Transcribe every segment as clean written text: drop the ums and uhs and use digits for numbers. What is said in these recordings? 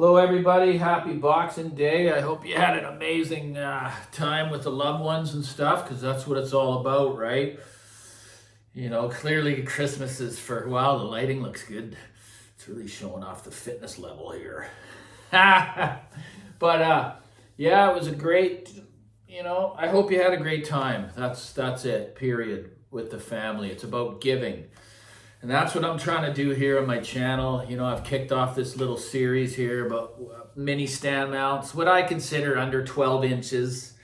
Hello, everybody. Happy Boxing Day. I hope you had an amazing time with the loved ones and stuff, because that's what it's all about, right? You know, clearly Christmas is wow, the lighting looks good. It's really showing off the fitness level here. But yeah, it was a great, I hope you had a great time. That's it, period, with the family. It's about giving. And that's what I'm trying to do here on my channel. I've kicked off this little series here about mini stand mounts, what I consider under 12 inches,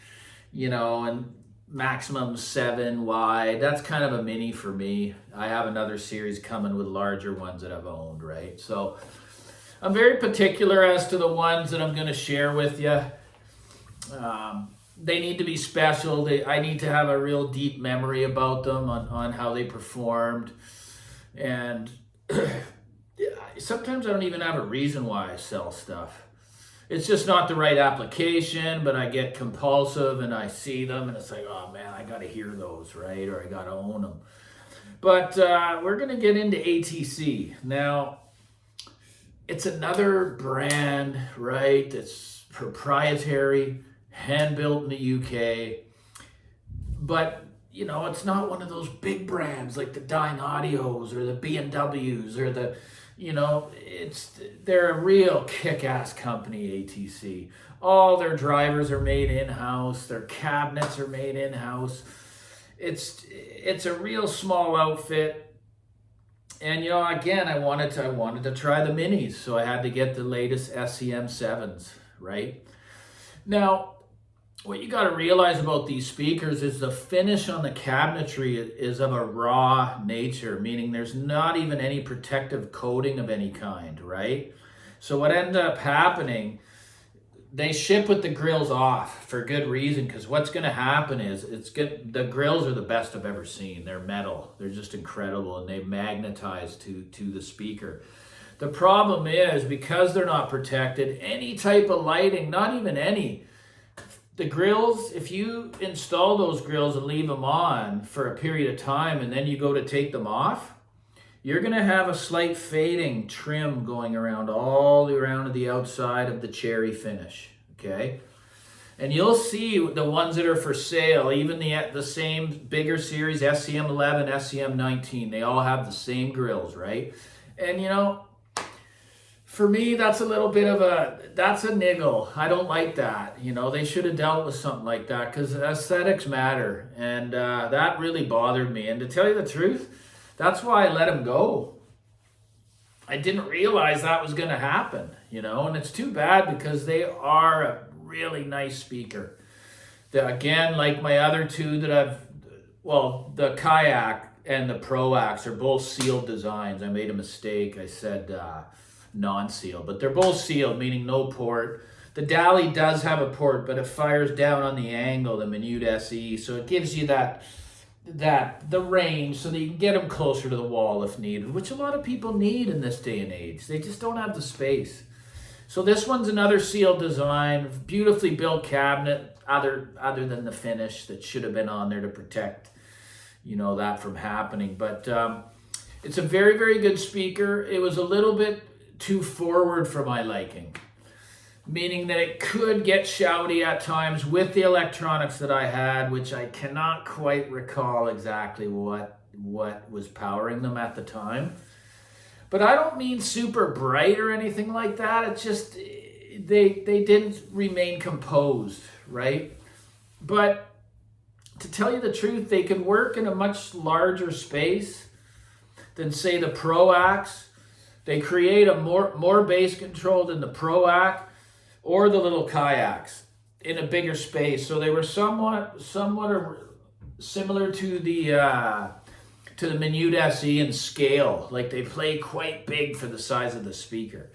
and maximum 7 wide. That's kind of a mini for me. I have another series coming with larger ones that I've owned, right? So I'm very particular as to the ones that I'm going to share with you. They need to be special. I need to have a real deep memory about them on how they performed. And sometimes I don't even have a reason why I sell stuff. It's just not the right application, but I get compulsive and I see them and it's like, oh man, I got to hear those, right? Or I got to own them. But we're going to get into ATC. Now, it's another brand, right? That's proprietary, hand-built in the UK. But it's not one of those big brands like the Dine Audios or the B&Ws or they're a real kick-ass company, ATC. All their drivers are made in-house. Their cabinets are made in-house. It's a real small outfit. And, again, I wanted to try the minis, so I had to get the latest SEM 7s, right? Now, what you got to realize about these speakers is the finish on the cabinetry is of a raw nature, meaning there's not even any protective coating of any kind, right? So what ended up happening, they ship with the grills off for good reason, because what's going to happen is the grills are the best I've ever seen. They're metal. They're just incredible, and they magnetize to the speaker. The problem is, because they're not protected, any type of lighting, not even any, the grills, if you install those grills and leave them on for a period of time and then you go to take them off, you're going to have a slight fading trim going around all around the outside of the cherry finish, okay? And you'll see the ones that are for sale, even the same bigger series, SEM 11, SEM 19, they all have the same grills, right? And for me, that's a little bit of that's a niggle. I don't like that. They should have dealt with something like that, because aesthetics matter. And that really bothered me. And to tell you the truth, that's why I let them go. I didn't realize that was going to happen, and it's too bad, because they are a really nice speaker. Again, like my other two that the Kayak and the Proax are both sealed designs. I made a mistake. I said non-sealed, but they're both sealed, meaning no port. The Dali does have a port, but it fires down on the angle, the Minute SE, so it gives you the range so that you can get them closer to the wall if needed, which a lot of people need in this day and age. They just don't have the space. So this one's another sealed design, beautifully built cabinet, other than the finish that should have been on there to protect that from happening. But it's a very, very good speaker. It was a little bit too forward for my liking, meaning that it could get shouty at times with the electronics that I had, which I cannot quite recall exactly what was powering them at the time. But I don't mean super bright or anything like that. It's just they didn't remain composed, right? But to tell you the truth, they can work in a much larger space than, say, the Proax. They create a more bass control than the Proac or the little Kayaks in a bigger space. So they were somewhat similar to the Minute SE in scale. Like, they play quite big for the size of the speaker.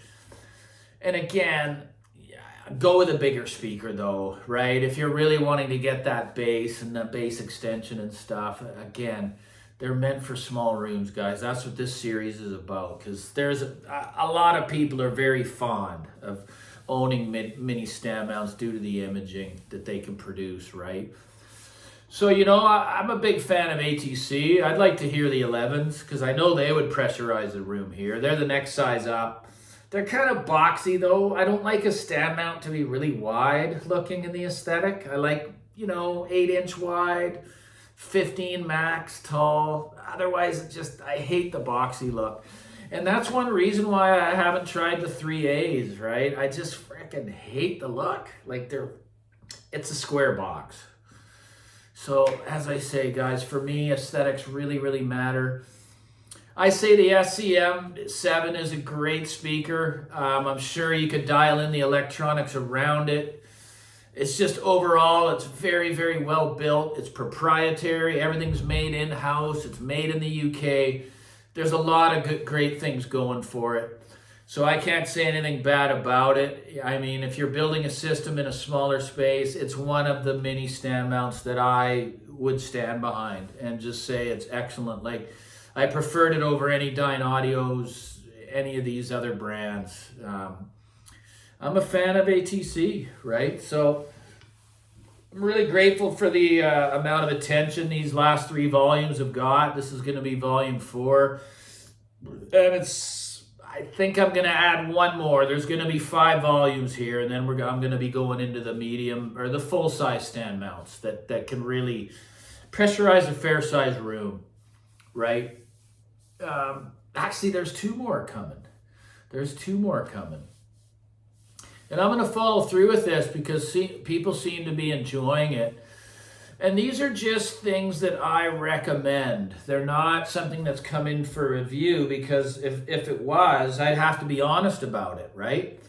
And again, go with a bigger speaker though, right? If you're really wanting to get that bass and the bass extension and stuff, again, they're meant for small rooms, guys. That's what this series is about, because there's a lot of people are very fond of owning mini stand mounts due to the imaging that they can produce, right? So, I'm a big fan of ATC. I'd like to hear the 11s, because I know they would pressurize the room here. They're the next size up. They're kind of boxy though. I don't like a stand mount to be really wide looking in the aesthetic. I like, 8-inch wide, 15 max tall. Otherwise, I hate the boxy look. And that's one reason why I haven't tried the 3As, right? I just freaking hate the look. Like it's a square box. So as I say, guys, for me, aesthetics really, really matter. I say the SCM7 is a great speaker. I'm sure you could dial in the electronics around it. It's just overall, it's very, very well built. It's proprietary. Everything's made in-house. It's made in the UK. There's a lot of great things going for it. So I can't say anything bad about it. I mean, if you're building a system in a smaller space, it's one of the mini stand mounts that I would stand behind and just say it's excellent. Like, I preferred it over any Dynaudios, any of these other brands. I'm a fan of ATC, right? So I'm really grateful for the amount of attention these last 3 volumes have got. This is going to be volume 4. And I think I'm going to add one more. There's going to be 5 volumes here, and then I'm going to be going into the medium or the full-size stand mounts that can really pressurize a fair-sized room, right? Actually, there's 2 more coming. There's 2 more coming. And I'm going to follow through with this because people seem to be enjoying it. And these are just things that I recommend. They're not something that's come in for review, because if it was, I'd have to be honest about it, right?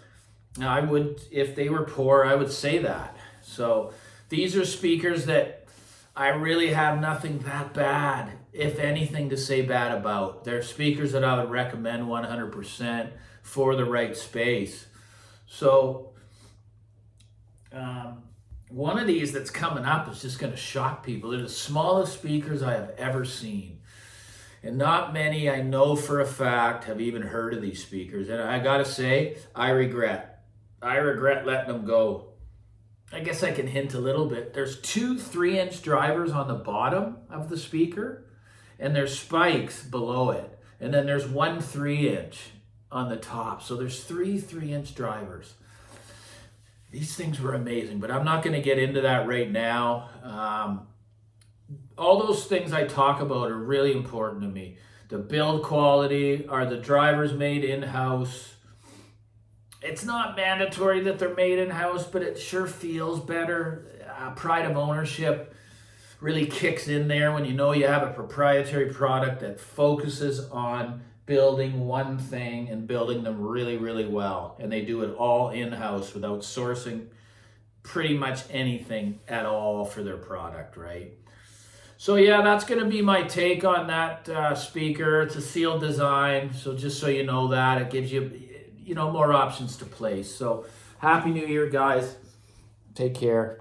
Now, I would, if they were poor, I would say that. So these are speakers that I really have nothing that bad, if anything, to say bad about. They're speakers that I would recommend 100% for the right space. So one of these that's coming up is just going to shock people. They're the smallest speakers I have ever seen. And not many, I know for a fact, have even heard of these speakers. And I got to say, I regret letting them go. I guess I can hint a little bit. There's 2 3-inch drivers on the bottom of the speaker, and there's spikes below it. And then there's 1 3-inch on the top. So there's 3 3-inch drivers. These things were amazing, but I'm not going to get into that right now. All those things I talk about are really important to me. The build quality, are the drivers made in-house? It's not mandatory that they're made in-house, but it sure feels better. Pride of ownership really kicks in there when you know you have a proprietary product that focuses on building one thing and building them really, really well. And they do it all in-house without sourcing pretty much anything at all for their product, right? So yeah, that's going to be my take on that speaker. It's a sealed design, so just so you know that, it gives you, more options to place. So Happy New Year, guys. Take care.